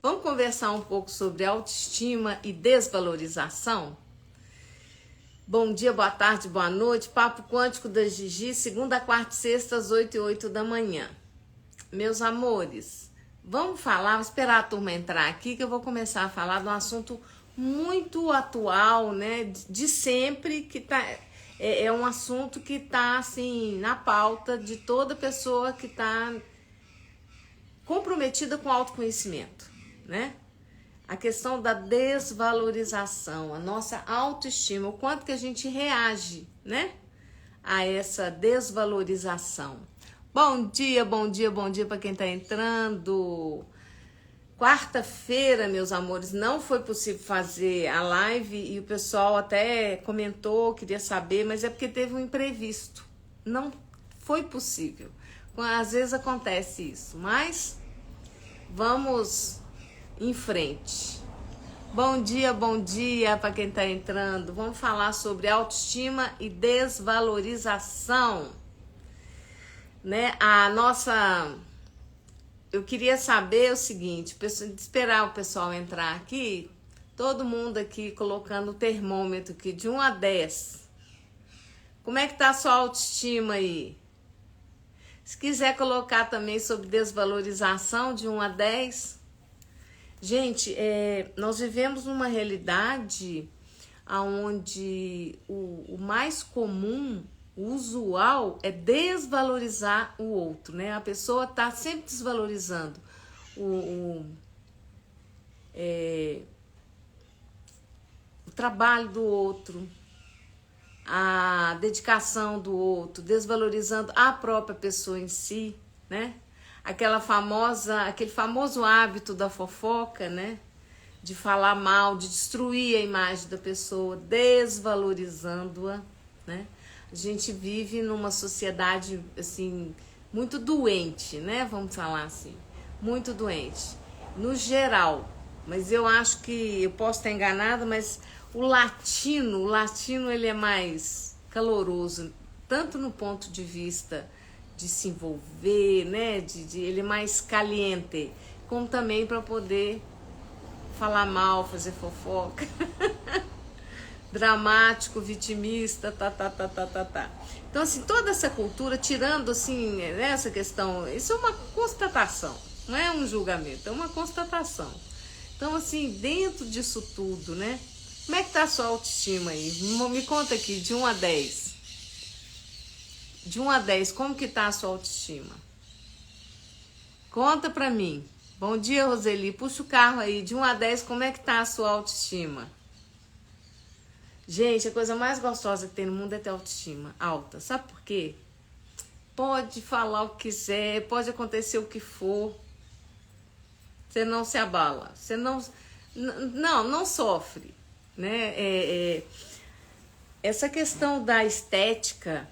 Vamos conversar um pouco sobre autoestima e desvalorização? Bom dia, boa tarde, boa noite. Papo Quântico da Gigi, segunda, quarta e sexta, às 8h08 da manhã. Meus amores, vamos falar, vou esperar a turma entrar aqui que eu vou começar a falar de um assunto muito atual, né? De sempre, que tá... É um assunto que está assim na pauta de toda pessoa que está comprometida com o autoconhecimento, né? A questão da desvalorização, a nossa autoestima, o quanto que a gente reage, né? A essa desvalorização. Bom dia, bom dia, bom dia para quem está entrando. Quarta-feira, meus amores, não foi possível fazer a live e o pessoal até comentou, queria saber, mas é porque teve um imprevisto. Não foi possível. Às vezes acontece isso, mas vamos em frente. Bom dia para quem está entrando. Vamos falar sobre autoestima e desvalorização, né? Eu queria saber o seguinte, esperar o pessoal entrar aqui, todo mundo aqui colocando o termômetro aqui de 1 a 10. Como é que tá a sua autoestima aí? Se quiser colocar também sobre desvalorização de 1 a 10. Gente, nós vivemos numa realidade onde o mais comum, o usual é desvalorizar o outro, né? A pessoa tá sempre desvalorizando o trabalho do outro, a dedicação do outro, desvalorizando a própria pessoa em si, né? Aquele famoso hábito da fofoca, né? De falar mal, de destruir a imagem da pessoa, desvalorizando-a, né? A gente vive numa sociedade, assim, muito doente, né? Vamos falar assim, muito doente, no geral. Mas eu acho que, eu posso estar enganada, mas o latino ele é mais caloroso, tanto no ponto de vista de se envolver, né? Ele é mais caliente, como também para poder falar mal, fazer fofoca. Dramático, vitimista, tá. Então, assim, toda essa cultura, tirando, assim, essa questão, isso é uma constatação, não é um julgamento, é uma constatação. Então, assim, dentro disso tudo, né? Como é que tá a sua autoestima aí? Me conta aqui, de 1 a 10. De 1 a 10, como que tá a sua autoestima? Conta pra mim. Bom dia, Roseli. Puxa o carro aí. De 1 a 10, como é que tá a sua autoestima? Gente, a coisa mais gostosa que tem no mundo é ter autoestima alta. Sabe por quê? Pode falar o que quiser, pode acontecer o que for. Você não se abala. Você não sofre, né? Essa questão da estética,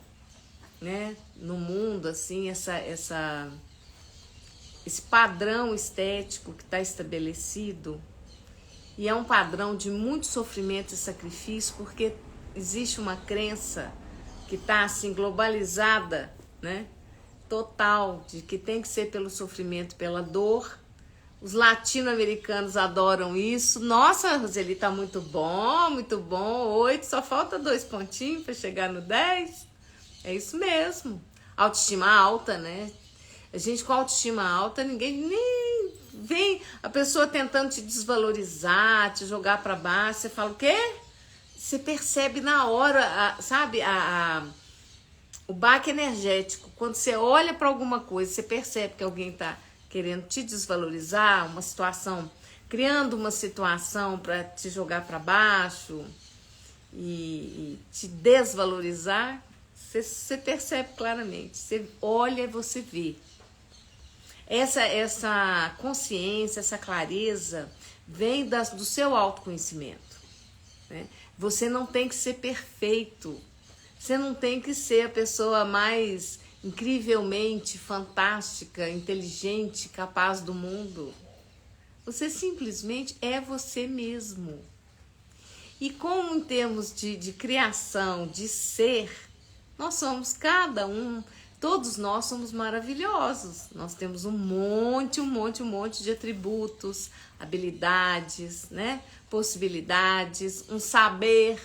né, no mundo, assim, esse padrão estético que está estabelecido, e é um padrão de muito sofrimento e sacrifício, porque existe uma crença que está assim globalizada, né, total, de que tem que ser pelo sofrimento, pela dor. Os latino-americanos adoram isso. Nossa, Roseli, tá muito bom, 8, só falta 2 pontinhos para chegar no 10. É isso mesmo. Autoestima alta, né? A gente com autoestima alta, ninguém nem vem a pessoa tentando te desvalorizar, te jogar para baixo. Você fala o quê? Você percebe na hora, sabe, o baque energético. Quando você olha para alguma coisa, você percebe que alguém tá querendo te desvalorizar, uma situação, criando uma situação para te jogar para baixo e te desvalorizar. Você percebe claramente, você olha e você vê. Essa consciência, essa clareza vem do seu autoconhecimento, né? Você não tem que ser perfeito, você não tem que ser a pessoa mais incrivelmente fantástica, inteligente, capaz do mundo. Você simplesmente é você mesmo. E como em termos de criação, de ser, nós somos cada um Todos nós somos maravilhosos. Nós temos um monte de atributos, habilidades, né? Possibilidades, um saber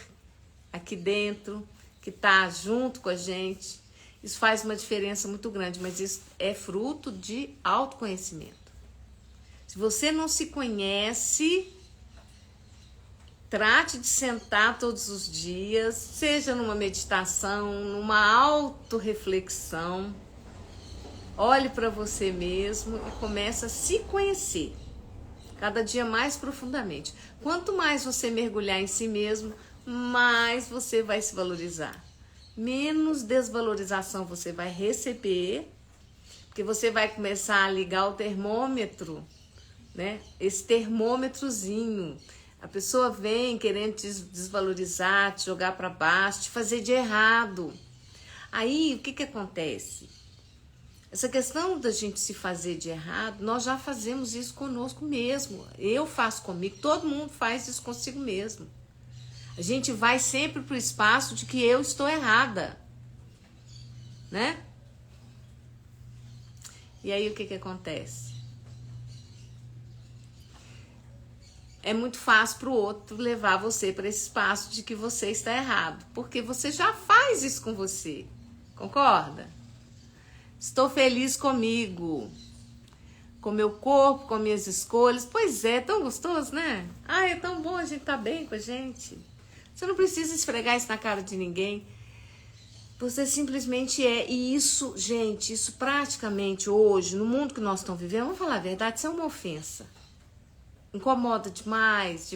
aqui dentro que está junto com a gente. Isso faz uma diferença muito grande, mas isso é fruto de autoconhecimento. Se você não se conhece, trate de sentar todos os dias, seja numa meditação, numa autorreflexão. Olhe para você mesmo e comece a se conhecer cada dia mais profundamente. Quanto mais você mergulhar em si mesmo, mais você vai se valorizar. Menos desvalorização você vai receber, porque você vai começar a ligar o termômetro, né? Esse termômetrozinho. A pessoa vem querendo te desvalorizar, te jogar para baixo, te fazer de errado. Aí, o que acontece? Essa questão da gente se fazer de errado, nós já fazemos isso conosco mesmo. Eu faço comigo, todo mundo faz isso consigo mesmo. A gente vai sempre para o espaço de que eu estou errada, né? E aí, o que acontece? É muito fácil para o outro levar você para esse espaço de que você está errado, porque você já faz isso com você, concorda? Estou feliz comigo, com meu corpo, com minhas escolhas. Pois é, tão gostoso, né? Ah, é tão bom a gente estar bem com a gente. Você não precisa esfregar isso na cara de ninguém. Você simplesmente é. E isso, gente, isso praticamente hoje, no mundo que nós estamos vivendo, vamos falar a verdade, isso é uma ofensa. Incomoda demais,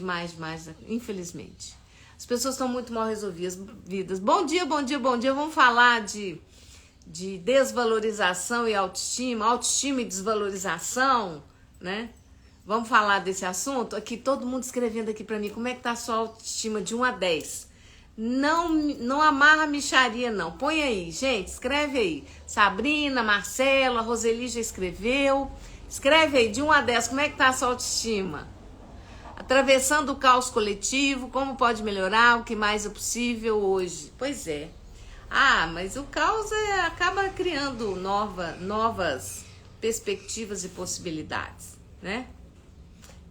infelizmente. As pessoas estão muito mal resolvidas. Bom dia. Vamos falar de desvalorização e autoestima e desvalorização, né? Vamos falar desse assunto? Aqui, todo mundo escrevendo aqui pra mim, como é que tá a sua autoestima de 1 a 10? Não amarra a mixaria, não. Põe aí, gente, escreve aí. Sabrina, Marcelo, a Roseli já escreveu. Escreve aí, de 1 a 10, como é que tá a sua autoestima? Atravessando o caos coletivo, como pode melhorar, o que mais é possível hoje? Pois é. Ah, mas o caos acaba criando novas perspectivas e possibilidades, né?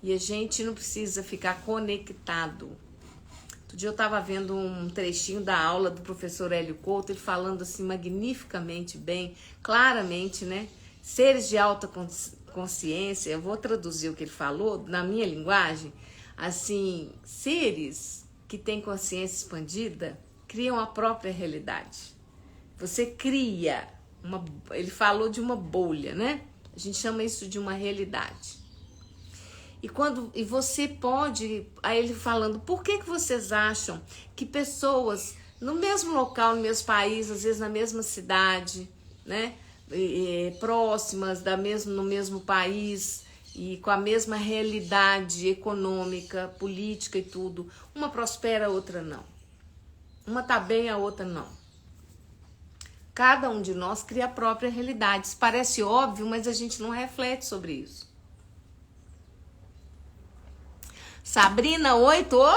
E a gente não precisa ficar conectado. Outro dia eu estava vendo um trechinho da aula do professor Hélio Couto, ele falando assim magnificamente bem, claramente, né? Seres de alta consciência, eu vou traduzir o que ele falou na minha linguagem, assim, seres que têm consciência expandida criam a própria realidade. Você cria ele falou de uma bolha, né? A gente chama isso de uma realidade. E você pode, aí ele falando, por que vocês acham que pessoas no mesmo local, no mesmo país, às vezes na mesma cidade, né? Próximas no mesmo país e com a mesma realidade econômica, política e tudo, uma prospera, a outra não. Uma tá bem, a outra não. Cada um de nós cria a própria realidade. Isso parece óbvio, mas a gente não reflete sobre isso. Sabrina, 8. Ô,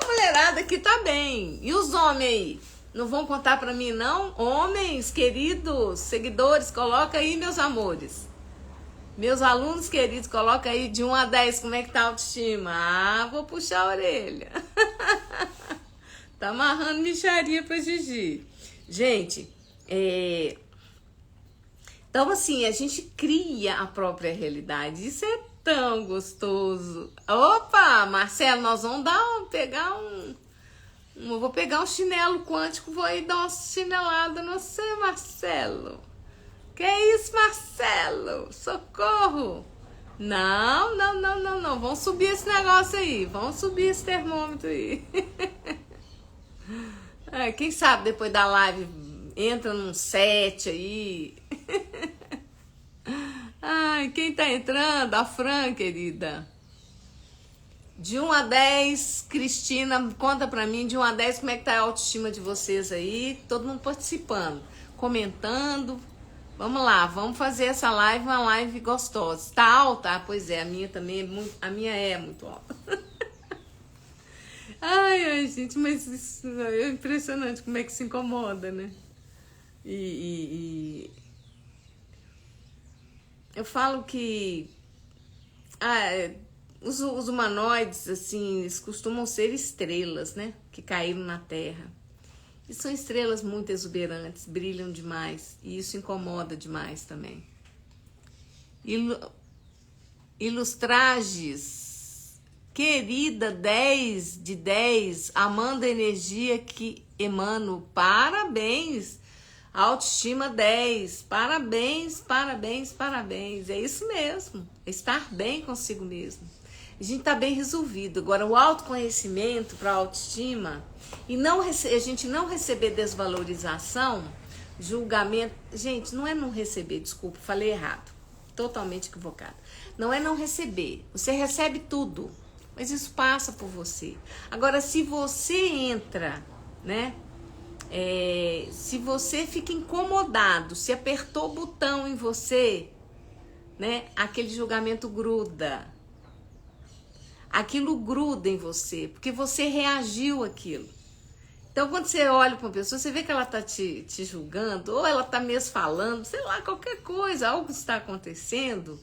mulherada aqui tá bem. E os homens aí? Não vão contar pra mim, não? Homens, queridos, seguidores, coloca aí, meus amores. Meus alunos queridos, coloca aí de 1 a 10, como é que tá a autoestima? Ah, vou puxar a orelha. Tá amarrando mixaria pra Gigi. Gente, então assim, a gente cria a própria realidade. Isso é tão gostoso. Opa, Marcelo, nós vamos vou pegar um chinelo quântico, vou aí dar uma chinelada no você, Marcelo. Que isso, Marcelo? Socorro! Não. Vamos subir esse negócio aí. Vamos subir esse termômetro aí. Quem sabe depois da live entra num 7 aí. Ai, quem tá entrando? A Fran, querida. De 1 a 10, Cristina, conta pra mim, de 1 a 10, como é que tá a autoestima de vocês aí? Todo mundo participando, comentando. Vamos lá, vamos fazer essa live, uma live gostosa. Tá alta? Ah, pois é, a minha também é muito alta. Ai, gente, mas isso é impressionante como é que se incomoda, né? E eu falo que os humanoides, assim, eles costumam ser estrelas, né? Que caíram na Terra. E são estrelas muito exuberantes, brilham demais. E isso incomoda demais também. Ilustrages, querida 10 de 10, amando a energia que emano. Parabéns! Autoestima 10. Parabéns, parabéns, parabéns. É isso mesmo. É estar bem consigo mesmo. A gente está bem resolvido. Agora, o autoconhecimento para a autoestima e a gente não receber desvalorização, julgamento. Gente, não é não receber, desculpa, falei errado. Totalmente equivocado. Não é não receber. Você recebe tudo, mas isso passa por você. Agora, se você entra, né? Se você fica incomodado, se apertou o botão em você, né? Aquele julgamento gruda. Aquilo gruda em você, porque você reagiu àquilo. Então, quando você olha para uma pessoa, você vê que ela está te julgando, ou ela está mesmo falando, sei lá, qualquer coisa, algo está acontecendo.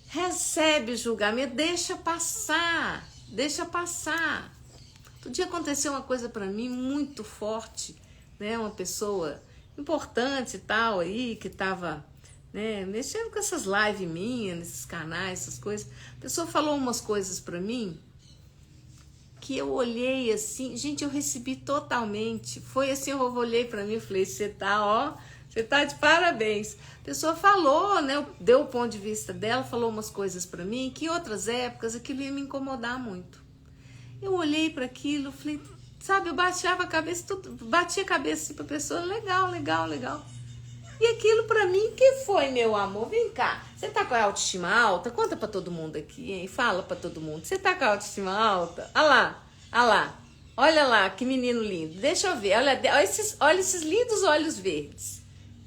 Recebe o julgamento, deixa passar, deixa passar. Outro dia aconteceu uma coisa para mim muito forte, né? Uma pessoa importante e tal aí, que estava, né, mexendo com essas lives minhas, nesses canais, essas coisas. A pessoa falou umas coisas para mim que eu olhei assim, gente, eu recebi totalmente. Foi assim, eu olhei para mim e falei, você tá de parabéns. A pessoa falou, né, deu o ponto de vista dela, falou umas coisas para mim que em outras épocas aquilo ia me incomodar muito. Eu olhei para aquilo, falei, sabe, eu batia a cabeça assim pra pessoa, legal. E aquilo pra mim, que foi, meu amor? Vem cá, você tá com a autoestima alta? Conta pra todo mundo aqui, hein? Fala pra todo mundo. Você tá com a autoestima alta? Olha lá, que menino lindo. Deixa eu ver, olha esses lindos olhos verdes.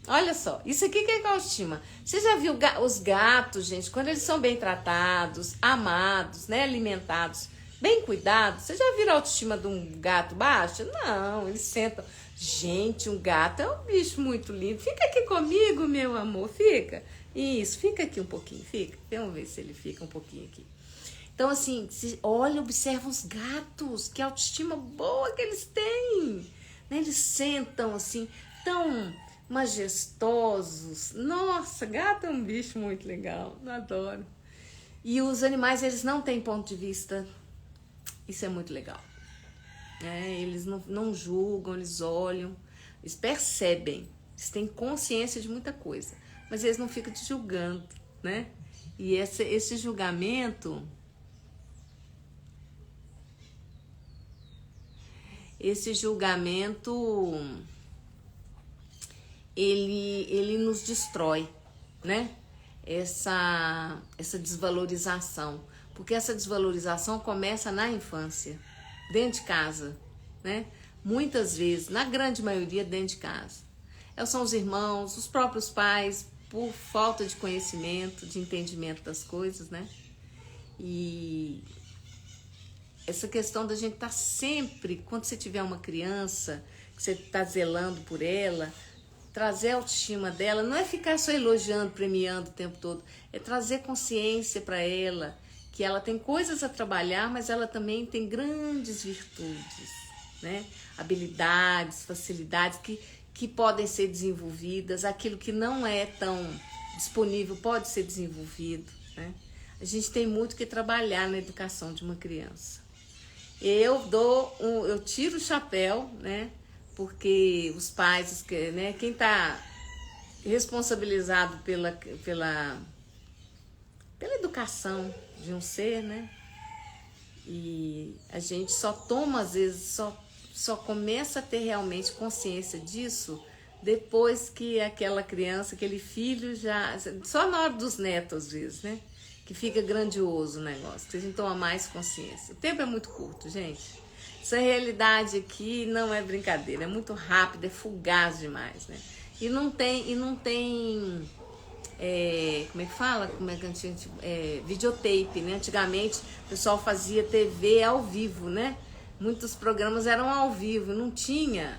Olha só, isso aqui que é autoestima. Você já viu os gatos, gente, quando eles são bem tratados, amados, né, alimentados, bem cuidados? Você já viu a autoestima de um gato baixa? Não, eles sentam. Gente, um gato é um bicho muito lindo. Fica aqui comigo, meu amor, fica. Isso, fica aqui um pouquinho, fica. Vamos ver se ele fica um pouquinho aqui. Então, assim, olha, observa os gatos, que autoestima boa que eles têm. Né? Eles sentam, assim, tão majestosos. Nossa, gato é um bicho muito legal, eu adoro. E os animais, eles não têm ponto de vista. Isso é muito legal. Eles não julgam, eles olham, eles percebem, eles têm consciência de muita coisa, mas eles não ficam te julgando, né? E esse julgamento, ele nos destrói, né? Essa desvalorização, porque essa desvalorização começa na infância, dentro de casa, né? Muitas vezes, na grande maioria, dentro de casa. São os irmãos, os próprios pais, por falta de conhecimento, de entendimento das coisas, né? E essa questão da gente estar sempre, quando você tiver uma criança, que você está zelando por ela, trazer a autoestima dela, não é ficar só elogiando, premiando o tempo todo, é trazer consciência para ela, que ela tem coisas a trabalhar, mas ela também tem grandes virtudes, né? Habilidades, facilidades que podem ser desenvolvidas, aquilo que não é tão disponível pode ser desenvolvido, né? A gente tem muito que trabalhar na educação de uma criança. Eu tiro o chapéu, né? Porque os pais, né? Quem está responsabilizado pela educação de um ser, né? E a gente só toma, às vezes, só começa a ter realmente consciência disso depois que aquela criança, aquele filho já... Só na hora dos netos, às vezes, né? Que fica grandioso o negócio, que a gente toma mais consciência. O tempo é muito curto, gente. Essa realidade aqui não é brincadeira, é muito rápida, é fugaz demais, né? E não tem como é que fala? Videotape, né? Antigamente o pessoal fazia TV ao vivo, né? Muitos programas eram ao vivo, não tinha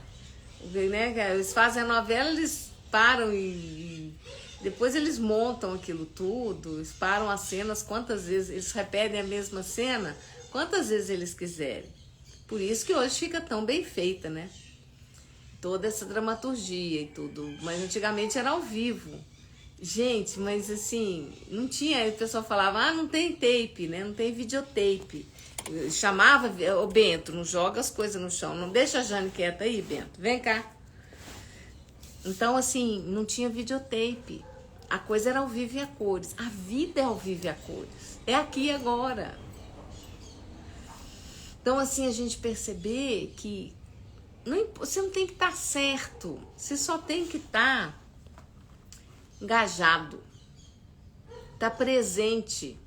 né? Eles fazem a novela, eles param e depois eles montam aquilo tudo, eles param as cenas quantas vezes, eles repetem a mesma cena quantas vezes eles quiserem. Por isso que hoje fica tão bem feita, né? Toda essa dramaturgia e tudo. Mas antigamente era ao vivo. Gente, mas assim, não tinha. Aí o pessoal falava, não tem tape, né? Não tem videotape. Eu chamava, ô Bento, não joga as coisas no chão. Não deixa a Jane quieta aí, Bento. Vem cá. Então, assim, não tinha videotape. A coisa era ao vivo e a cores. A vida é ao vivo e a cores. É aqui e agora. Então, assim, a gente perceber que você não tem que estar certo. Você só tem que estar engajado. Estar presente.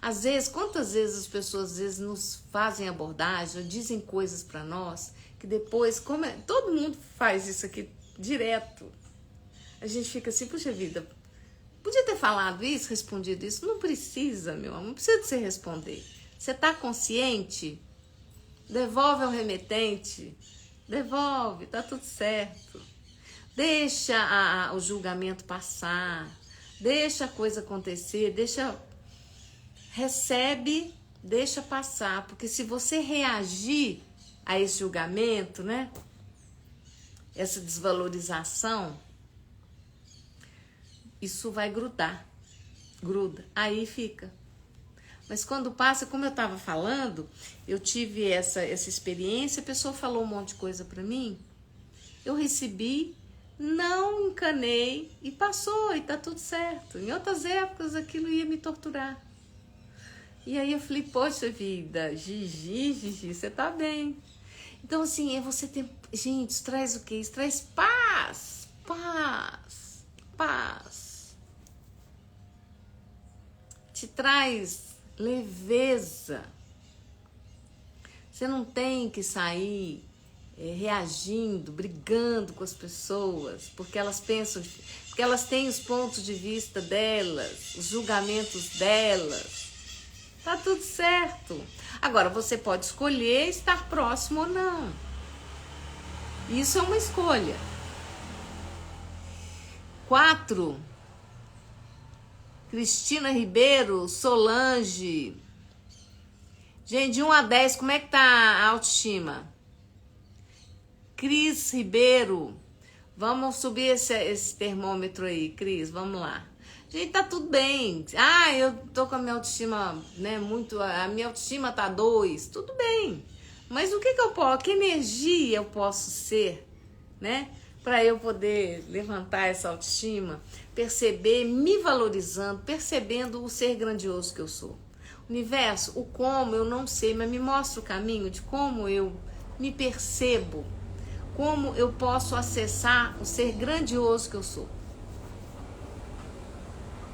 Às vezes, quantas vezes as pessoas às vezes nos fazem abordagem, dizem coisas para nós, que depois, todo mundo faz isso aqui direto. A gente fica assim, puxa vida, podia ter falado isso, respondido isso. Não precisa, meu amor, não precisa de você responder. Você tá consciente? Devolve ao remetente. Devolve, tá tudo certo. Deixa o julgamento passar. Deixa a coisa acontecer, recebe, deixa passar, porque se você reagir a esse julgamento, né? Essa desvalorização, isso vai grudar, gruda, aí fica. Mas quando passa, como eu estava falando, eu tive essa experiência, a pessoa falou um monte de coisa para mim, eu recebi, não encanei e passou e tá tudo certo. Em outras épocas aquilo ia me torturar. E aí eu falei, poxa vida, Gigi, você tá bem. Então assim, você tem... Gente, isso traz o quê? Isso traz paz. Te traz leveza. Você não tem que sair reagindo, brigando com as pessoas, porque elas pensam, porque elas têm os pontos de vista delas, os julgamentos delas. Tá tudo certo. Agora, você pode escolher estar próximo ou não. Isso é uma escolha. 4. Cristina Ribeiro, Solange. Gente, de 1 a 10, como é que tá a autoestima? Cris Ribeiro. Vamos subir esse termômetro aí, Cris, vamos lá. Gente, tá tudo bem. Eu tô com a minha autoestima, né, a minha autoestima tá 2. Tudo bem. Mas o que eu posso, que energia eu posso ser, né? Pra eu poder levantar essa autoestima, perceber, me valorizando, percebendo o ser grandioso que eu sou. Universo, o como eu não sei, mas me mostra o caminho de como eu me percebo, como eu posso acessar o ser grandioso que eu sou.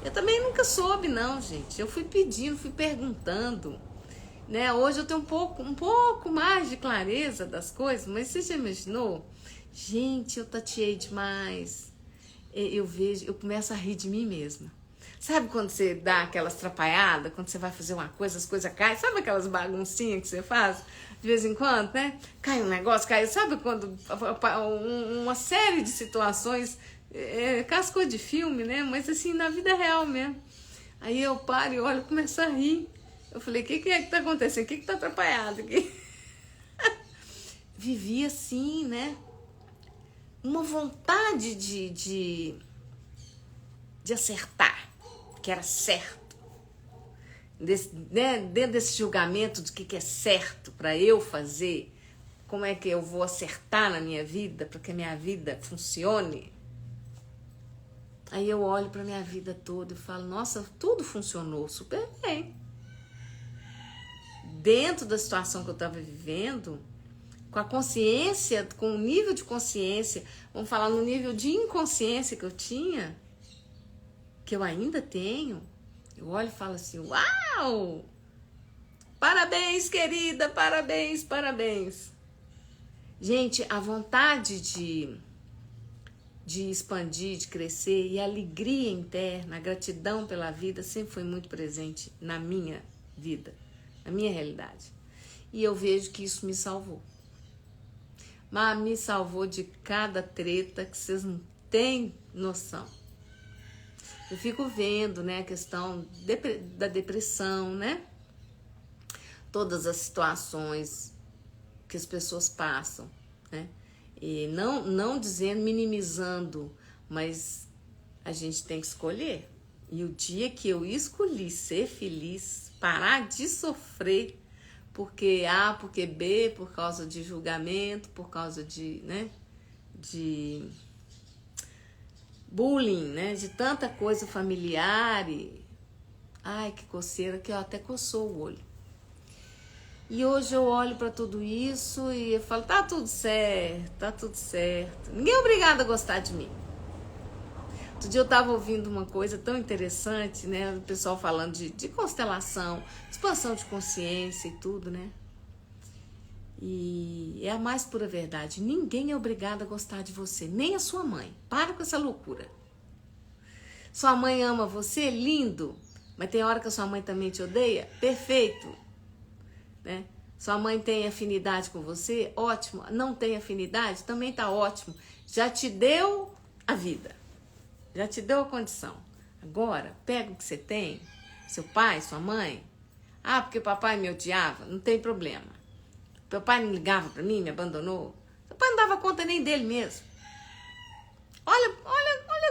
Eu também nunca soube, não, gente. Eu fui pedindo, fui perguntando, né? Hoje eu tenho um pouco mais de clareza das coisas, mas você já imaginou? Gente, eu tateei demais. Eu começo a rir de mim mesma. Sabe quando você dá aquelas atrapalhadas, quando você vai fazer uma coisa, as coisas caem? Sabe aquelas baguncinhas que você faz de vez em quando, né? Cai um negócio, cai. Sabe quando uma série de situações... cascou de filme, né? Mas assim, na vida real mesmo. Aí eu paro e olho e começo a rir. Eu falei, o que é que tá acontecendo? O que tá atrapalhado aqui? Vivi assim, né? Uma vontade de acertar, que era certo. Dentro desse julgamento de que é certo para eu fazer, como é que eu vou acertar na minha vida, para que a minha vida funcione. Aí eu olho para minha vida toda e falo, nossa, tudo funcionou super bem. Dentro da situação que eu estava vivendo, com a consciência, com o nível de consciência, vamos falar no nível de inconsciência que eu tinha, que eu ainda tenho, eu olho e falo assim, uau! Parabéns, querida, parabéns, parabéns. Gente, a vontade de expandir, de crescer e a alegria interna, a gratidão pela vida sempre foi muito presente na minha vida, na minha realidade. E eu vejo que isso me salvou. mas me salvou de cada treta que vocês não têm noção. Eu fico vendo, né, a questão da depressão, né? Todas as situações que as pessoas passam, né? E não dizendo, minimizando, mas a gente tem que escolher. E o dia que eu escolhi ser feliz, parar de sofrer, porque A, porque B, por causa de julgamento, por causa de, né, de bullying, né, de tanta coisa familiar e... Ai, que coceira, que até coçou o olho. E hoje eu olho para tudo isso e eu falo, tá tudo certo, tá tudo certo. Ninguém é obrigado a gostar de mim. Outro dia eu estava ouvindo uma coisa tão interessante, né? O pessoal falando de constelação, expansão de consciência e tudo, né? E é a mais pura verdade. Ninguém é obrigado a gostar de você, nem a sua mãe. Para com essa loucura. Sua mãe ama você, lindo, mas tem hora que a sua mãe também te odeia? Perfeito. Né? Sua mãe tem afinidade com você? Ótimo. Não tem afinidade? Também tá ótimo. Já te deu a vida. Já te deu a condição. Agora, pega o que você tem, seu pai, sua mãe. Ah, porque o papai me odiava? Não tem problema. Meu pai não ligava pra mim, me abandonou. Seu pai não dava conta nem dele mesmo. Olha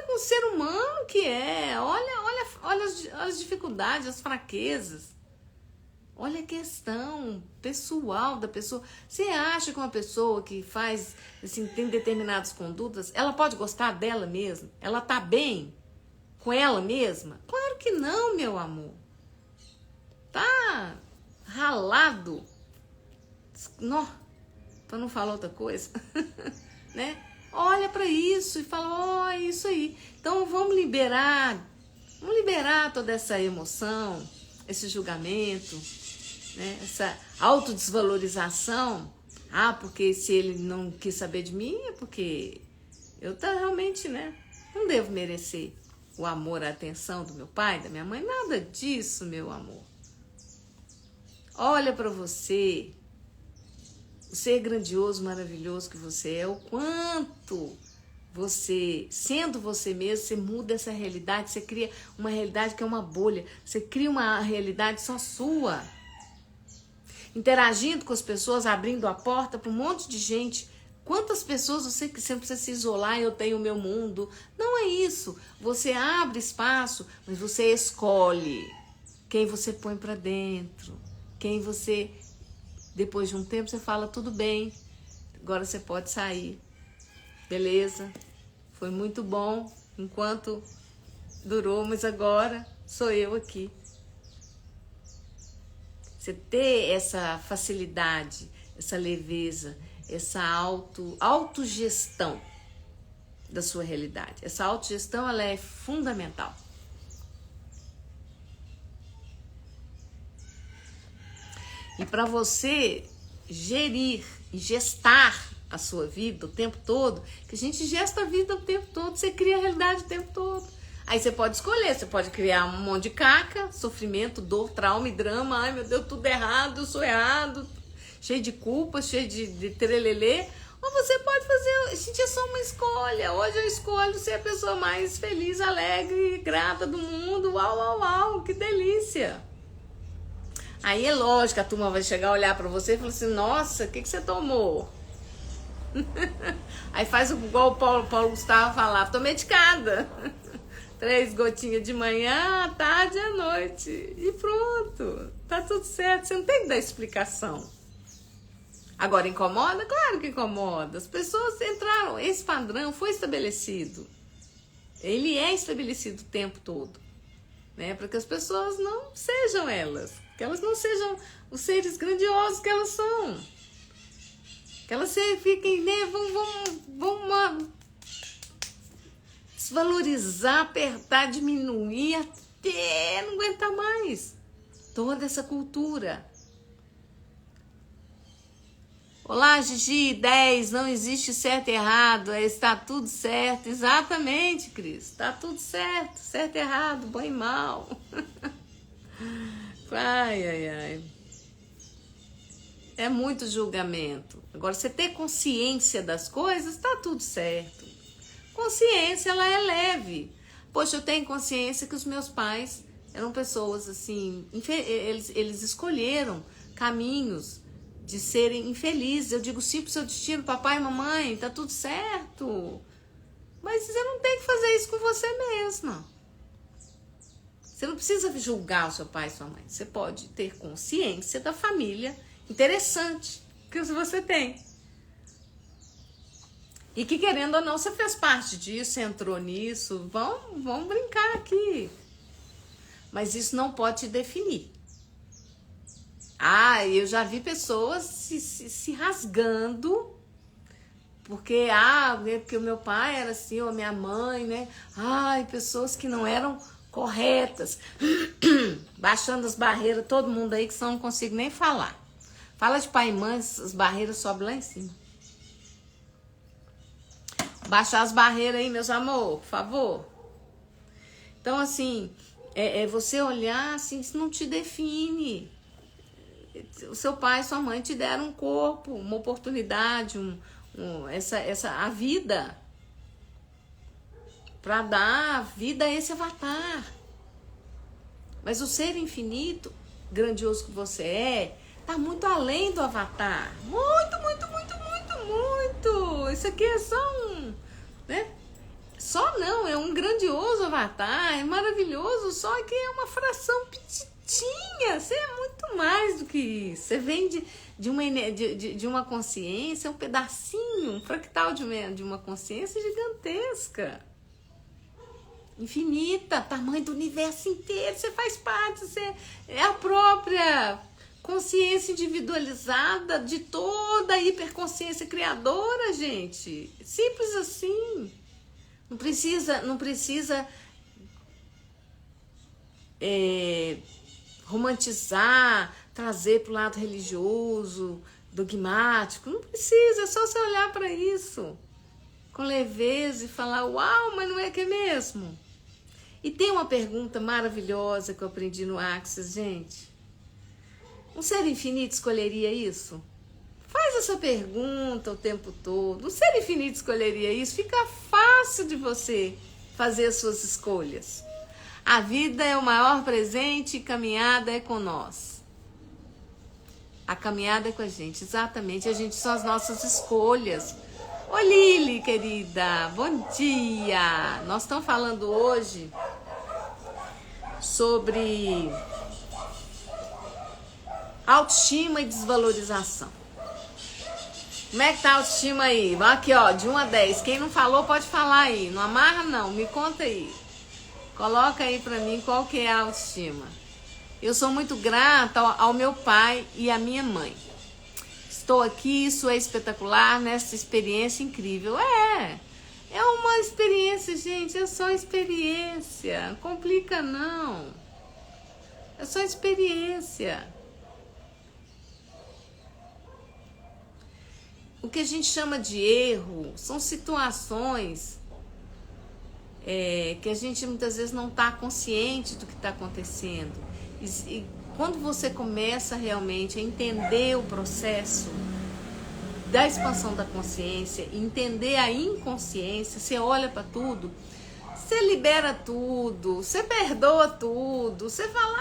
com o ser humano que é. Olha as dificuldades, as fraquezas. Olha a questão pessoal da pessoa. Você acha que uma pessoa que faz, assim, tem determinadas condutas, ela pode gostar dela mesma? Ela tá bem com ela mesma? Claro que não, meu amor. Tá ralado. Não, pra não falar outra coisa. Né? Olha pra isso e fala, ó, é isso aí. Então vamos liberar toda essa emoção, esse julgamento, né? Essa autodesvalorização. Ah, porque se ele não quis saber de mim é porque eu realmente, né, não devo merecer o amor, a atenção do meu pai, da minha mãe. Nada disso, meu amor. Olha pra você, o ser grandioso, maravilhoso que você é, o quanto você, sendo você mesmo, você muda essa realidade, você cria uma realidade que é uma bolha, você cria uma realidade só sua. Interagindo com as pessoas, abrindo a porta para um monte de gente. Quantas pessoas você não precisa se isolar, eu tenho o meu mundo. Não é isso. Você abre espaço, mas você escolhe quem você põe para dentro. Quem você, depois de um tempo, você fala, tudo bem, agora você pode sair. Beleza? Foi muito bom enquanto durou, mas agora sou eu aqui. Você ter essa facilidade, essa leveza, essa autogestão da sua realidade. Essa autogestão, ela é fundamental. E para você gerir e gestar a sua vida o tempo todo, que a gente gesta a vida o tempo todo, você cria a realidade o tempo todo. Aí você pode escolher, você pode criar um monte de caca, sofrimento, dor, trauma e drama. Ai, meu Deus, tudo errado, eu sou errado, cheio de culpa, cheio de trelelê. Ou você pode fazer, gente, é só uma escolha. Hoje eu escolho ser a pessoa mais feliz, alegre e grata do mundo. Uau, uau, uau, que delícia. Aí é lógico, a turma vai chegar a olhar pra você e falar assim, nossa, o que você tomou? Aí faz igual o Paulo Gustavo falava, tô medicada. 3 gotinhas de manhã, à tarde e à noite. E pronto, tá tudo certo. Você não tem que dar explicação. Agora, incomoda? Claro que incomoda. As pessoas entraram, esse padrão foi estabelecido. Ele é estabelecido o tempo todo. Né? Para que as pessoas não sejam elas. Que elas não sejam os seres grandiosos que elas são. Que elas fiquem, né, vão desvalorizar, apertar, diminuir até não aguentar mais toda essa cultura. Olá, Gigi, 10, não existe certo e errado, está tudo certo. Exatamente, Cris, está tudo certo, certo e errado, bom e mal. Ai, ai, ai. É muito julgamento. Agora, você ter consciência das coisas, tá tudo certo. Consciência, ela é leve. Poxa, eu tenho consciência que os meus pais eram pessoas assim, eles escolheram caminhos de serem infelizes. Eu digo sim pro seu destino, papai e mamãe, tá tudo certo. Mas você não tem que fazer isso com você mesma. Você não precisa julgar o seu pai e sua mãe. Você pode ter consciência da família interessante que você tem. E que, querendo ou não, você fez parte disso, você entrou nisso. Vamos brincar aqui. Mas isso não pode te definir. Eu já vi pessoas se rasgando porque o meu pai era assim, ou a minha mãe, né? Pessoas que não eram corretas. Baixando as barreiras, todo mundo aí que só não consigo nem falar. Fala de pai e mãe, as barreiras sobem lá em cima. Baixar as barreiras aí, meus amor, por favor. Então, assim, você olhar assim, isso não te define. O seu pai e sua mãe te deram um corpo, uma oportunidade, a vida. Para dar vida a esse avatar. Mas o ser infinito, grandioso que você tá muito além do avatar. Muito, muito, muito, muito, muito. Isso aqui é só né? Só não, é um grandioso avatar, é maravilhoso, só que é uma fração petitinha. Você é muito mais do que isso. Você vem de uma consciência, um pedacinho, um fractal de uma consciência gigantesca. Infinita, tamanho do universo inteiro, você faz parte, você é a própria consciência individualizada de toda a hiperconsciência criadora, gente. Simples assim. Não precisa romantizar, trazer para o lado religioso, dogmático. Não precisa, é só você olhar para isso com leveza e falar, uau, mas não é que é mesmo? E tem uma pergunta maravilhosa que eu aprendi no Axis, gente. Um ser infinito escolheria isso? Faz essa pergunta o tempo todo. Um ser infinito escolheria isso? Fica fácil de você fazer as suas escolhas. A vida é o maior presente e caminhada é com nós. A caminhada é com a gente, exatamente. A gente são as nossas escolhas. Oi, Lili, querida, bom dia! Nós estamos falando hoje sobre autoestima e desvalorização. Como é que tá a autoestima aí? Aqui, ó, de 1 a 10. Quem não falou, pode falar aí. Não amarra, não. Me conta aí. Coloca aí pra mim qual que é a autoestima. Eu sou muito grata ao meu pai e à minha mãe. Estou aqui, isso é espetacular, nessa experiência incrível. É uma experiência, gente, é só experiência. Não complica, não. É só experiência. O que a gente chama de erro são situações que a gente muitas vezes não está consciente do que está acontecendo. E quando você começa realmente a entender o processo da expansão da consciência, entender a inconsciência, você olha para tudo, você libera tudo, você perdoa tudo, você fala,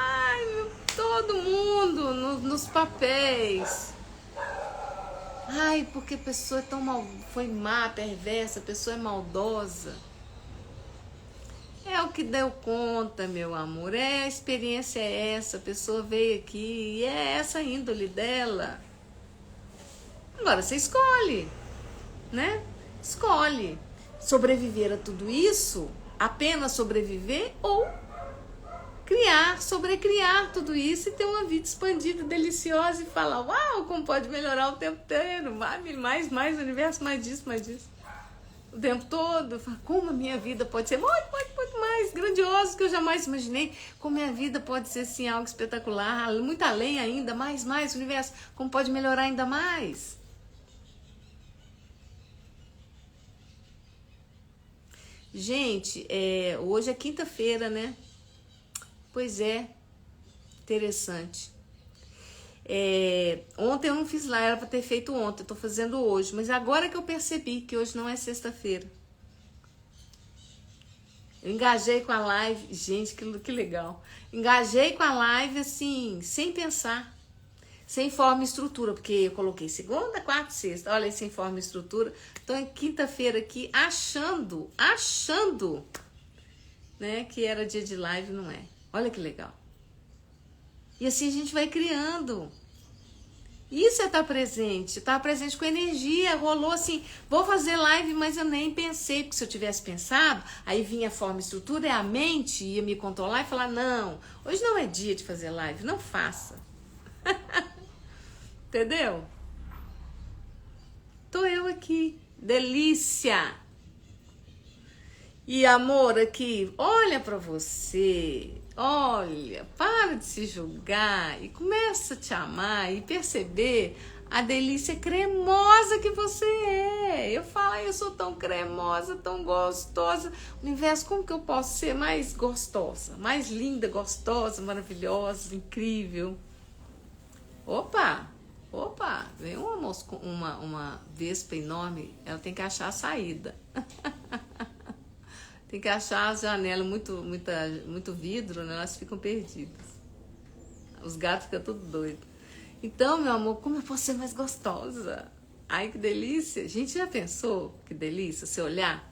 todo mundo nos papéis. Porque a pessoa é tão foi má, perversa, a pessoa é maldosa. É o que deu conta, meu amor. A experiência é essa. A pessoa veio aqui e é essa a índole dela. Agora você escolhe, né? Escolhe sobreviver a tudo isso, apenas sobreviver, ou sobrecriar tudo isso e ter uma vida expandida, deliciosa e falar, uau, como pode melhorar o tempo inteiro, mais, universo, mais disso. O tempo todo, como a minha vida pode ser muito mais grandiosa que eu jamais imaginei, como minha vida pode ser assim, algo espetacular, muito além ainda, mais, universo, como pode melhorar ainda mais. Gente, hoje é quinta-feira, né? Pois é, interessante. Ontem eu não fiz live, era pra ter feito ontem, eu tô fazendo hoje. Mas agora que eu percebi que hoje não é sexta-feira. Eu engajei com a live, gente, que legal. Engajei com a live assim, sem pensar. Sem forma e estrutura, porque eu coloquei segunda, quarta, sexta. Olha aí, sem forma e estrutura. Então, em quinta-feira aqui, achando, né, que era dia de live, não é. Olha que legal. E assim a gente vai criando. Isso é estar presente. Estar presente com energia. Rolou assim, vou fazer live, mas eu nem pensei. Porque se eu tivesse pensado, aí vinha a forma e estrutura e a mente ia me controlar e falar, não, hoje não é dia de fazer live, não faça. Entendeu? Tô eu aqui. Delícia! E amor aqui, olha pra você. Olha, para de se julgar e começa a te amar e perceber a delícia cremosa que você é. Eu falo, eu sou tão cremosa, tão gostosa. Universo, como que eu posso ser mais gostosa? Mais linda, gostosa, maravilhosa, incrível. Opa! Vem uma vespa enorme, ela tem que achar a saída. Tem que achar as janelas muito vidro, né? Elas ficam perdidas. Os gatos ficam tudo doidos. Então, meu amor, como eu posso ser mais gostosa? Ai, que delícia. A gente já pensou que delícia? Você olhar,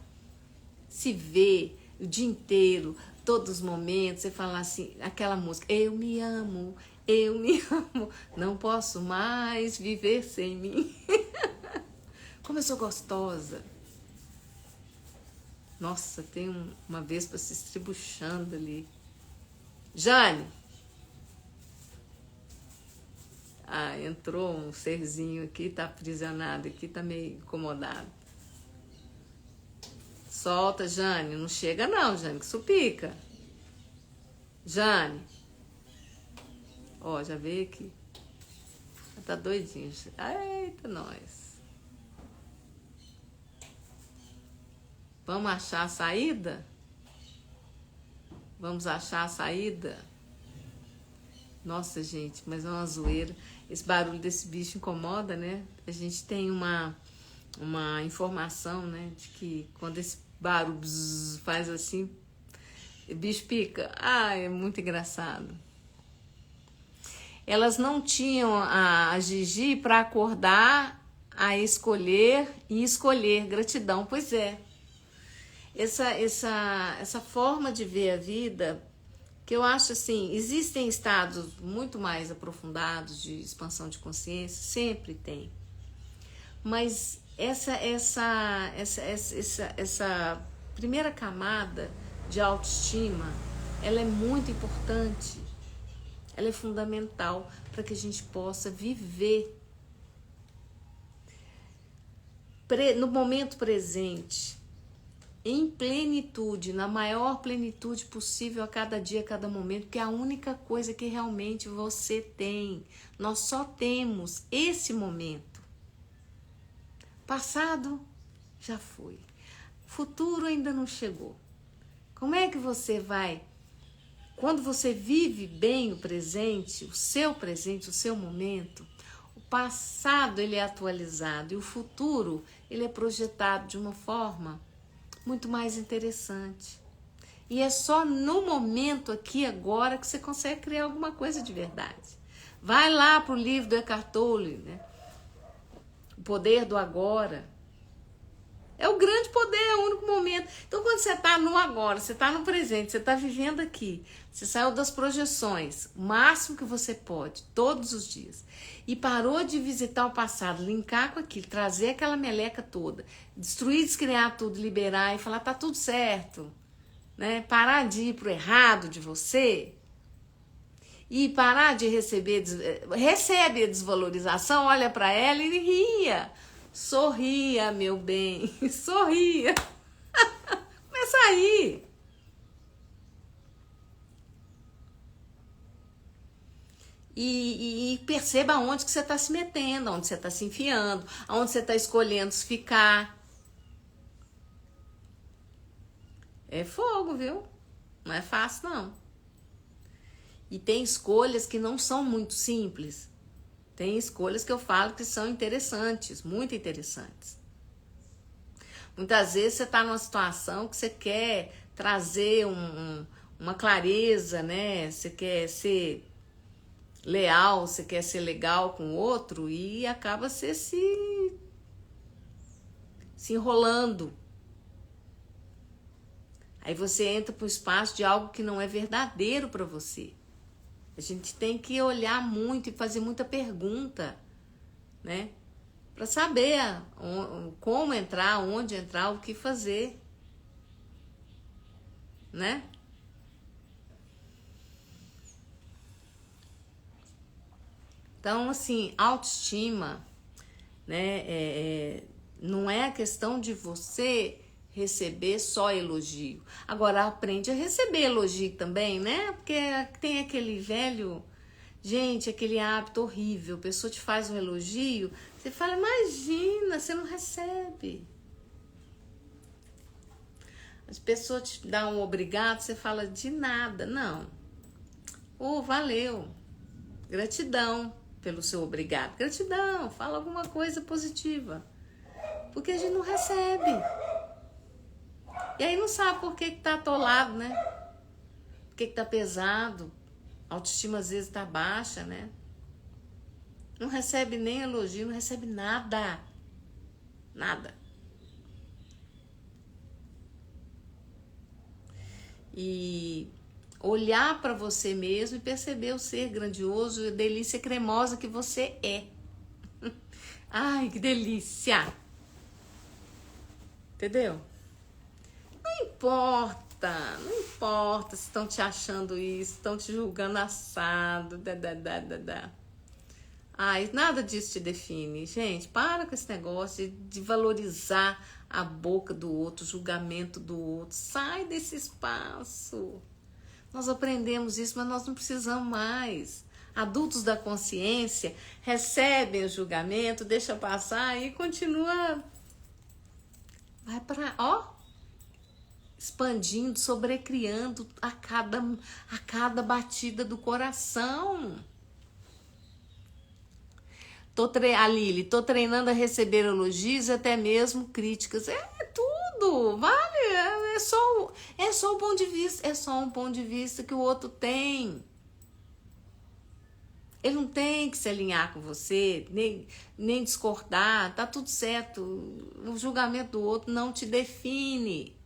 se ver o dia inteiro, todos os momentos, você falar assim, aquela música, eu me amo, não posso mais viver sem mim. Como eu sou gostosa. Nossa, tem uma vespa se estribuchando ali. Jane! Ah, entrou um serzinho aqui, tá aprisionado aqui, tá meio incomodado. Solta, Jane. Não chega não, Jane, que isso pica. Jane. Ó, já veio aqui. Tá doidinho. Eita, nós. Vamos achar a saída? Vamos achar a saída? Nossa, gente, mas é uma zoeira. Esse barulho desse bicho incomoda, né? A gente tem uma informação, né? De que quando esse barulho faz assim, o bicho pica. Ah, é muito engraçado. Elas não tinham a Gigi para acordar, a escolher e escolher. Gratidão, pois é. Essa forma de ver a vida, que eu acho assim, existem estados muito mais aprofundados de expansão de consciência, sempre tem. Mas essa primeira camada de autoestima, ela é muito importante, ela é fundamental para que a gente possa viver no momento presente, em plenitude, na maior plenitude possível a cada dia, a cada momento, que é a única coisa que realmente você tem. Nós só temos esse momento. Passado já foi. Futuro ainda não chegou. Como é que você vai? Quando você vive bem o presente, o seu momento, o passado ele é atualizado e o futuro ele é projetado de uma forma muito mais interessante. E é só no momento aqui agora que você consegue criar alguma coisa de verdade. Vai lá pro livro do Eckhart Tolle, né? O Poder do Agora. É o grande poder, é o único momento. Então, quando você está no agora, você está no presente, você está vivendo aqui, você saiu das projeções, o máximo que você pode, todos os dias, e parou de visitar o passado, linkar com aquilo, trazer aquela meleca toda, destruir, descriar tudo, liberar e falar, tá tudo certo, né? Parar de ir pro errado de você e parar de recebe a desvalorização, olha para ela e ria. Sorria, meu bem, sorria. Começa a rir. E perceba aonde que você está se metendo, aonde você está se enfiando, aonde você está escolhendo ficar. É fogo, viu? Não é fácil, não. E tem escolhas que não são muito simples. Tem escolhas que eu falo que são interessantes, muito interessantes. Muitas vezes você está numa situação que você quer trazer uma clareza, né? Você quer ser leal, você quer ser legal com o outro e acaba você se enrolando. Aí você entra para o espaço de algo que não é verdadeiro para você. A gente tem que olhar muito e fazer muita pergunta, né? Para saber como entrar, onde entrar, o que fazer, né? Então, assim, autoestima, né? Não é a questão de você receber só elogio. Agora, aprende a receber elogio também, né? Porque tem aquele velho... Gente, aquele hábito horrível. A pessoa te faz um elogio, você fala, imagina, você não recebe. As pessoas te dão um obrigado, você fala de nada. Não. Valeu. Gratidão pelo seu obrigado. Gratidão, fala alguma coisa positiva. Porque a gente não recebe. E aí não sabe por que tá atolado, né? Por que tá pesado. A autoestima às vezes tá baixa, né? Não recebe nem elogio, não recebe nada. Nada. E olhar para você mesmo e perceber o ser grandioso e a delícia cremosa que você é. Ai, que delícia! Entendeu? Não importa se estão te achando isso, estão te julgando assado, Ai, nada disso te define. Gente, para com esse negócio de valorizar a boca do outro, o julgamento do outro. Sai desse espaço. Nós aprendemos isso, mas nós não precisamos mais. Adultos da consciência recebem o julgamento, deixa passar e continua. Vai para, expandindo, sobrecriando a cada batida do coração. A Lili, tô treinando a receber elogios e até mesmo críticas. É tudo, vale, é só um ponto de vista, é só um ponto de vista que o outro tem. Ele não tem que se alinhar com você, nem discordar, tá tudo certo. O julgamento do outro não te define.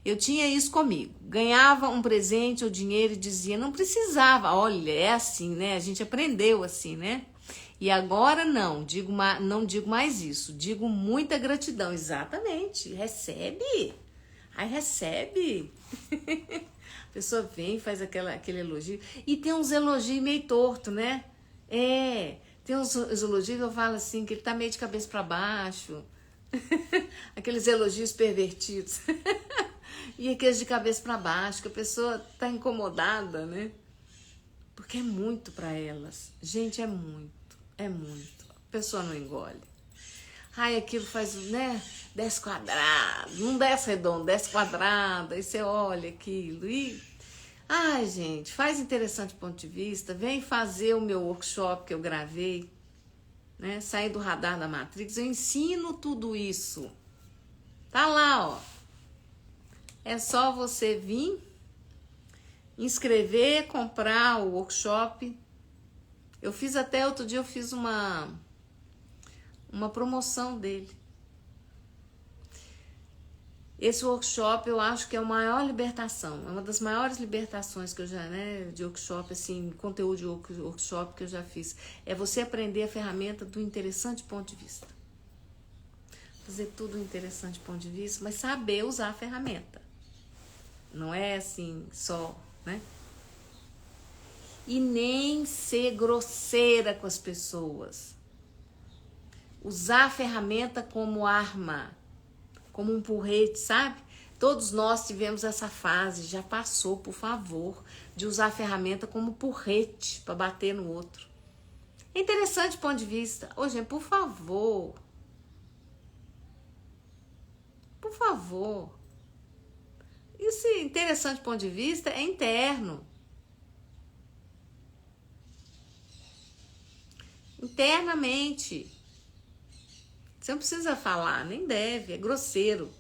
Eu tinha isso comigo. Ganhava um presente ou dinheiro e dizia, não precisava. Olha, é assim, né? A gente aprendeu assim, né? E agora não digo mais isso. Digo muita gratidão. Exatamente. Recebe. Aí recebe. A pessoa vem, faz aquele elogio. E tem uns elogios meio torto, né? Tem uns elogios que eu falo assim, que ele tá meio de cabeça para baixo. Aqueles elogios pervertidos. E aqueles de cabeça para baixo, que a pessoa tá incomodada, né? Porque é muito para elas. Gente, é muito. É muito. A pessoa não engole. Ai, aquilo faz, né? 10 quadrados. Não desce redondo, 10 quadrados. Aí você olha aquilo e... Ai, gente, faz interessante ponto de vista. Vem fazer o meu workshop que eu gravei, né? Sair do radar da Matrix. Eu ensino tudo isso. Tá lá, ó. É só você vir, inscrever, comprar o workshop. Eu fiz até outro dia, eu fiz uma promoção dele. Esse workshop eu acho que é a maior libertação, é uma das maiores libertações que eu já, né, de workshop, assim, conteúdo de workshop que eu já fiz. É você aprender a ferramenta do interessante ponto de vista. Fazer tudo interessante ponto de vista, mas saber usar a ferramenta. Não é assim só, né? E nem ser grosseira com as pessoas. Usar a ferramenta como arma, como um porrete, sabe? Todos nós tivemos essa fase, já passou, por favor, de usar a ferramenta como porrete para bater no outro. É interessante o ponto de vista. Ô, gente, por favor. Por favor. Esse interessante ponto de vista é interno. internamente. Você não precisa falar, nem deve, é grosseiro.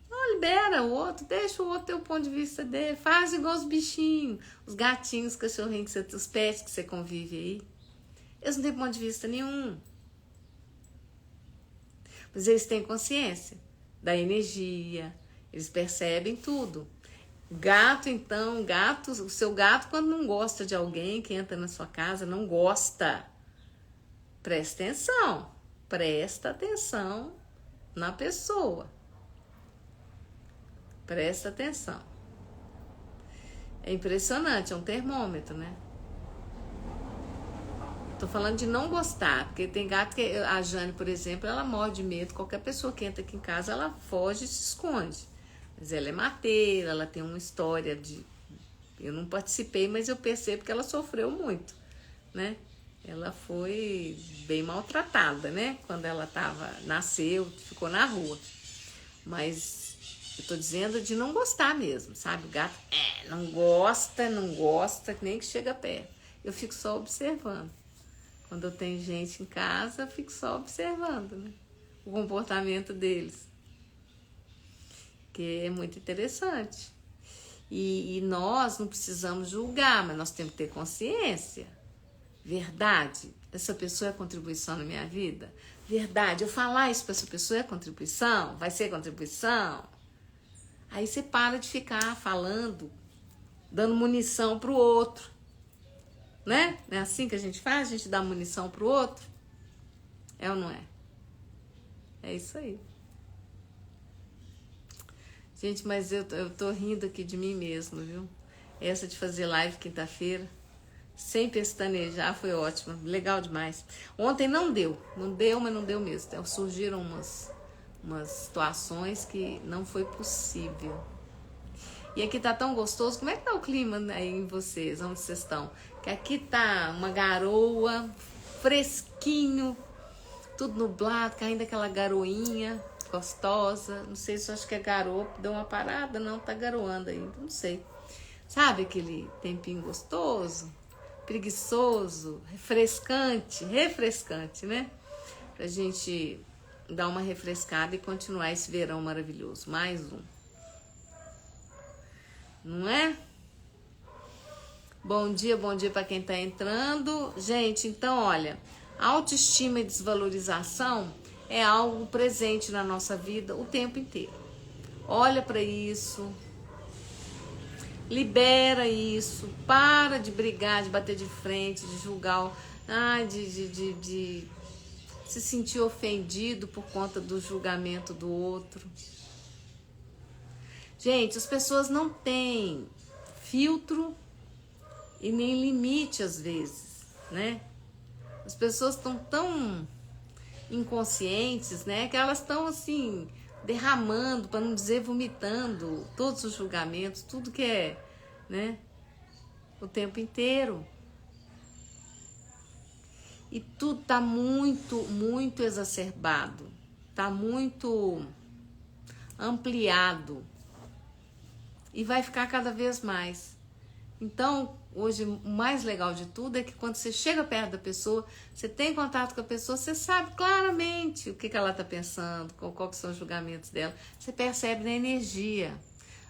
Não, libera o outro, deixa o outro ter o ponto de vista dele. Faz igual os bichinhos, os gatinhos, os cachorrinhos, os pets que você convive aí. Eles não têm ponto de vista nenhum. Mas eles têm consciência da energia, eles percebem tudo. Gato, então, o seu gato, quando não gosta de alguém que entra na sua casa, não gosta. Presta atenção na pessoa. Presta atenção. É impressionante, é um termômetro, né? Tô falando de não gostar, porque tem gato que, a Jane, por exemplo, ela morre de medo. Qualquer pessoa que entra aqui em casa, ela foge e se esconde. Mas ela é mateira, ela tem uma história de... Eu não participei, mas eu percebo que ela sofreu muito, né? Ela foi bem maltratada, né? Quando ela nasceu, ficou na rua. Mas eu tô dizendo de não gostar mesmo, sabe? O gato não gosta, nem que chega perto. Eu fico só observando. Quando eu tenho gente em casa, eu fico só observando, né? O comportamento deles. Que é muito interessante. E nós não precisamos julgar, mas nós temos que ter consciência. Verdade, essa pessoa é contribuição na minha vida? Verdade, eu falar isso para essa pessoa é contribuição? Vai ser contribuição? Aí você para de ficar falando, dando munição pro outro. Né? Não é assim que a gente faz? A gente dá munição pro outro? É ou não é? É isso aí. Gente, mas eu tô rindo aqui de mim mesmo, viu? Essa de fazer live quinta-feira, sem pestanejar, foi ótima. Legal demais. Ontem não deu, mas não deu mesmo. Então, surgiram umas situações que não foi possível. E aqui tá tão gostoso. Como é que tá o clima aí em vocês, onde vocês estão? Que aqui tá uma garoa, fresquinho, tudo nublado, caindo aquela garoinha gostosa. Não sei se eu acho que é garoa, deu uma parada, não, tá garoando ainda, não sei. Sabe aquele tempinho gostoso, preguiçoso, refrescante, né? Pra gente dar uma refrescada e continuar esse verão maravilhoso. Mais um. Não é? Bom dia para quem tá entrando. Gente, então olha, autoestima e desvalorização é algo presente na nossa vida o tempo inteiro. Olha para isso, libera isso, para de brigar, de bater de frente, de julgar, de se sentir ofendido por conta do julgamento do outro. Gente, as pessoas não têm filtro e nem limite às vezes, né? As pessoas estão tão inconscientes, né? Que elas estão assim, derramando, para não dizer vomitando, todos os julgamentos, tudo que é, né? O tempo inteiro. E tudo tá muito exacerbado, tá muito ampliado. E vai ficar cada vez mais. Então, hoje, o mais legal de tudo é que quando você chega perto da pessoa, você tem contato com a pessoa, você sabe claramente o que ela está pensando, quais são os julgamentos dela. Você percebe na energia.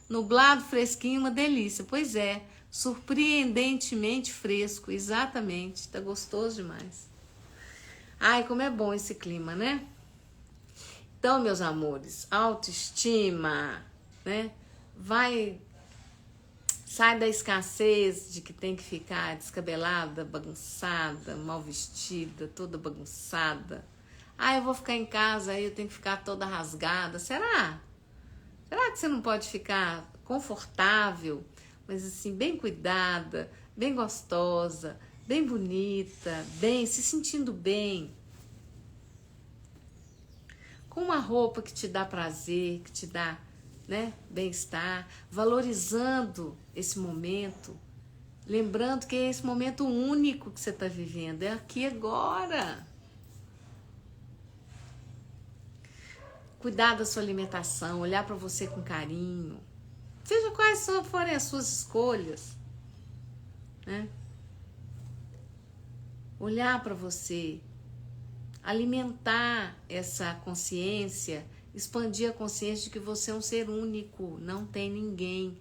Nublado, fresquinho, uma delícia. Pois é, surpreendentemente fresco, exatamente. Está gostoso demais. Ai, como é bom esse clima, né? Então, meus amores, autoestima, né? Sai da escassez de que tem que ficar descabelada, bagunçada, mal vestida, toda bagunçada. Eu vou ficar em casa, aí eu tenho que ficar toda rasgada. Será? Será que você não pode ficar confortável, mas assim, bem cuidada, bem gostosa, bem bonita, bem, se sentindo bem? Com uma roupa que te dá prazer, que te dá, né, bem-estar, valorizando esse momento, lembrando que é esse momento único que você está vivendo, é aqui agora. Cuidar da sua alimentação, olhar para você com carinho, seja quais forem as suas escolhas, né? olhar para você, alimentar essa consciência, expandir a consciência de que você é um ser único, não tem ninguém.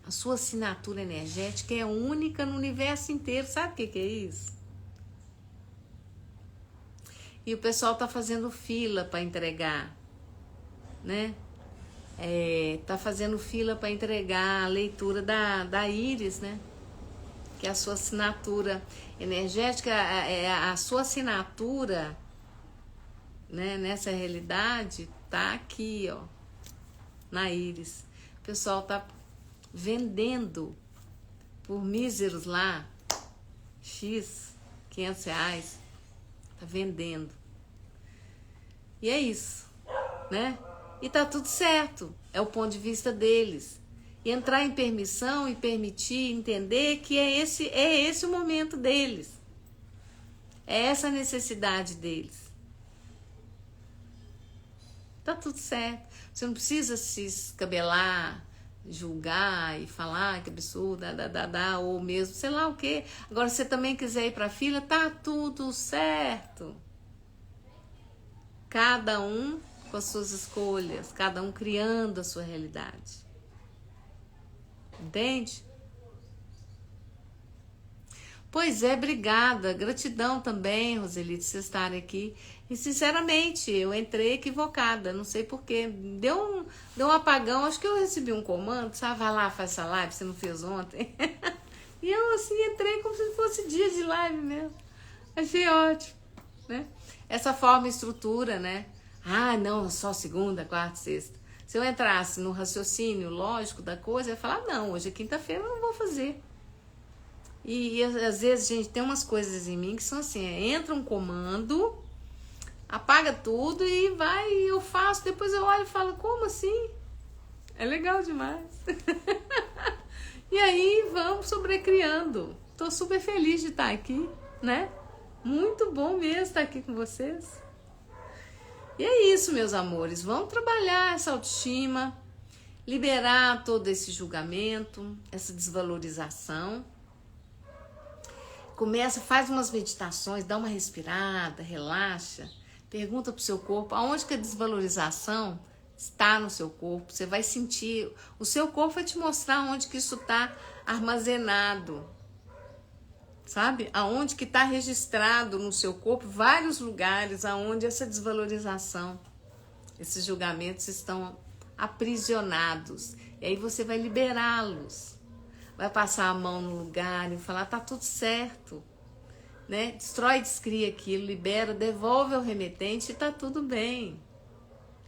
A sua assinatura energética é única no universo inteiro. Sabe o que é isso? E o pessoal tá fazendo fila para entregar, né? Tá fazendo fila para entregar a leitura da Íris, né? Que é a sua assinatura energética, a sua assinatura, né? Nessa realidade tá aqui, ó, na Íris. O pessoal tá vendendo por míseros lá, X, R$500, tá vendendo. E é isso, né? E tá tudo certo, é o ponto de vista deles. E entrar em permissão e permitir, entender que é esse o momento deles. É essa a necessidade deles. Tá tudo certo. Você não precisa se escabelar, julgar e falar que absurdo, ou mesmo, sei lá o quê. Agora, se você também quiser ir pra fila, tá tudo certo. Cada um com as suas escolhas, cada um criando a sua realidade. Entende? Pois é, obrigada. Gratidão também, Roseli, de vocês estarem aqui. E, sinceramente, eu entrei equivocada. Não sei porquê. Deu um apagão. Acho que eu recebi um comando. Sabe, vai lá, faz essa live, você não fez ontem. E eu, assim, entrei como se fosse dia de live mesmo. Achei ótimo, né? Essa forma e estrutura, né? Ah, não, só segunda, quarta, sexta. Se eu entrasse no raciocínio lógico da coisa, eu ia falar, não, hoje é quinta-feira, eu não vou fazer. E às vezes, gente, tem umas coisas em mim que são assim, entra um comando, apaga tudo e vai, e eu faço, depois eu olho e falo, como assim? É legal demais. E aí, vamos sobrecriando. Tô super feliz de estar aqui, né? Muito bom mesmo estar aqui com vocês. E é isso, meus amores. Vamos trabalhar essa autoestima, liberar todo esse julgamento, essa desvalorização. Começa, faz umas meditações, dá uma respirada, relaxa. Pergunta pro seu corpo aonde que a desvalorização está no seu corpo. Você vai sentir, o seu corpo vai te mostrar onde que isso está armazenado. Sabe? Aonde que está registrado no seu corpo, vários lugares aonde essa desvalorização, esses julgamentos estão aprisionados. E aí você vai liberá-los. Vai passar a mão no lugar e falar, tá tudo certo. Né? Destrói, descria aquilo, libera, devolve ao remetente e tá tudo bem.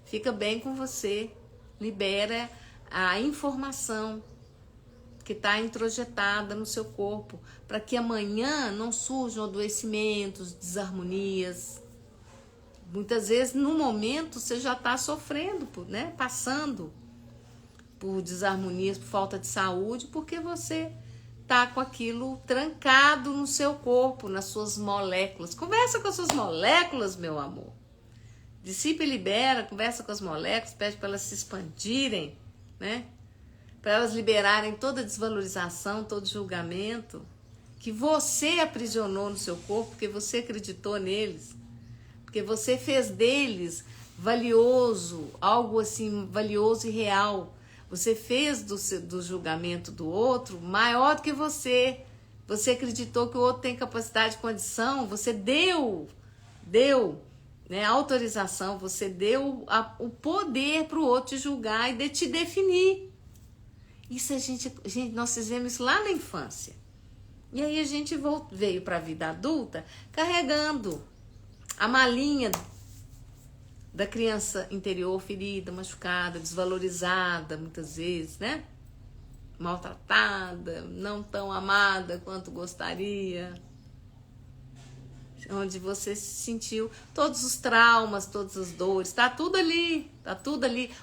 Fica bem com você. Libera a informação que está introjetada no seu corpo, para que amanhã não surjam adoecimentos, desarmonias. Muitas vezes, no momento, você já está sofrendo, né? Passando por desarmonias, por falta de saúde, porque você está com aquilo trancado no seu corpo, nas suas moléculas. Conversa com as suas moléculas, meu amor. Dissipa e libera, conversa com as moléculas, pede para elas se expandirem, né? Para elas liberarem toda a desvalorização, todo julgamento que você aprisionou no seu corpo, porque você acreditou neles, porque você fez deles valioso, algo assim valioso e real. Você fez do julgamento do outro maior do que você. Você acreditou que o outro tem capacidade e condição, você deu, né, autorização, você deu o poder para o outro te julgar e de te definir. Isso nós fizemos isso lá na infância. E aí a gente veio para a vida adulta carregando a malinha da criança interior ferida, machucada, desvalorizada muitas vezes, né? Maltratada, não tão amada quanto gostaria. Onde você sentiu todos os traumas, todas as dores, tá tudo ali,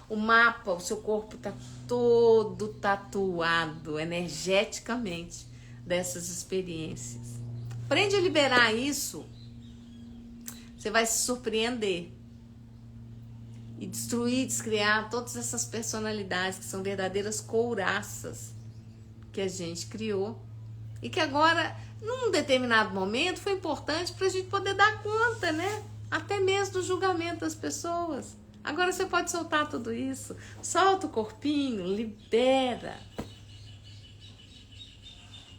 o mapa, o seu corpo tá todo tatuado energeticamente dessas experiências. Aprende a liberar isso, você vai se surpreender e destruir, descriar todas essas personalidades que são verdadeiras couraças que a gente criou E que agora, num determinado momento, foi importante para a gente poder dar conta, né? Até mesmo do julgamento das pessoas. Agora você pode soltar tudo isso. Solta o corpinho, libera.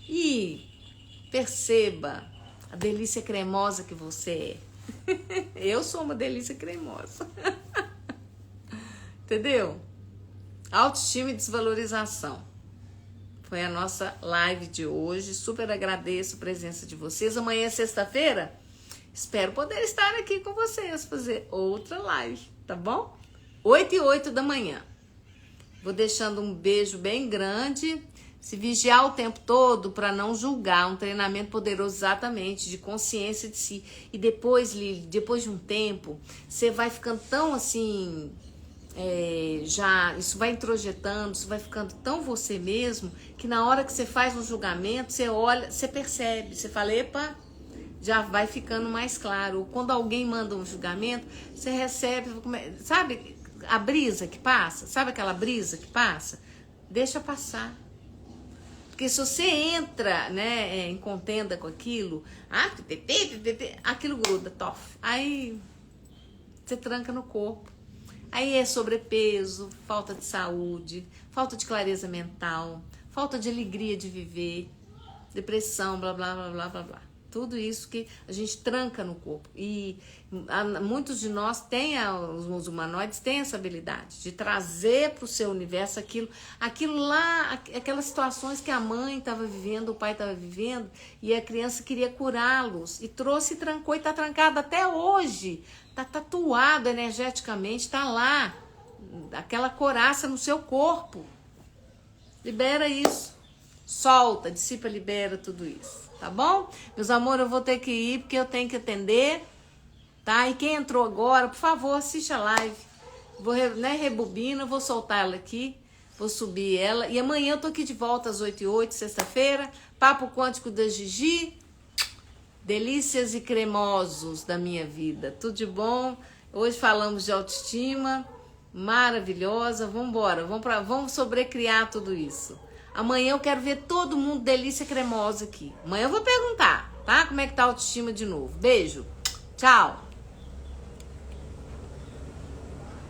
E perceba a delícia cremosa que você é. Eu sou uma delícia cremosa. Entendeu? Autoestima e desvalorização. Foi a nossa live de hoje. Super agradeço a presença de vocês. Amanhã é sexta-feira. Espero poder estar aqui com vocês, fazer outra live, tá bom? 8h08 da manhã. Vou deixando um beijo bem grande. Se vigiar o tempo todo para não julgar, um treinamento poderoso exatamente de consciência de si. E depois, Lili, depois de um tempo, você vai ficando tão assim, isso vai introjetando, isso vai ficando tão você mesmo, que na hora que você faz um julgamento, você olha, você percebe, você fala, epa, já vai ficando mais claro. Quando alguém manda um julgamento, você recebe, sabe a brisa que passa? Sabe aquela brisa que passa? Deixa passar. Porque se você entra, né, em contenda com aquilo, aquilo gruda, tof. Aí você tranca no corpo. Aí é sobrepeso, falta de saúde, falta de clareza mental, falta de alegria de viver, depressão, blá, blá, blá, blá, blá, blá. Tudo isso que a gente tranca no corpo. E muitos de nós os humanoides têm essa habilidade de trazer para o seu universo aquilo lá, aquelas situações que a mãe estava vivendo, o pai estava vivendo, e a criança queria curá-los. E trouxe e trancou e está trancado até hoje. Está tatuado energeticamente, está lá. Aquela coraça no seu corpo. Libera isso. Solta, dissipa, libera tudo isso. Tá bom? Meus amores, eu vou ter que ir porque eu tenho que atender, tá? E quem entrou agora, por favor, assiste a live. Vou, rebobina, vou soltar ela aqui, vou subir ela. E amanhã eu tô aqui de volta às 8h08, sexta-feira. Papo Quântico da Gigi. Delícias e cremosos da minha vida. Tudo de bom? Hoje falamos de autoestima, maravilhosa. Vamos embora, vamos sobrecriar tudo isso. Amanhã eu quero ver todo mundo delícia cremosa aqui. Amanhã eu vou perguntar, tá? Como é que tá a autoestima de novo. Beijo. Tchau.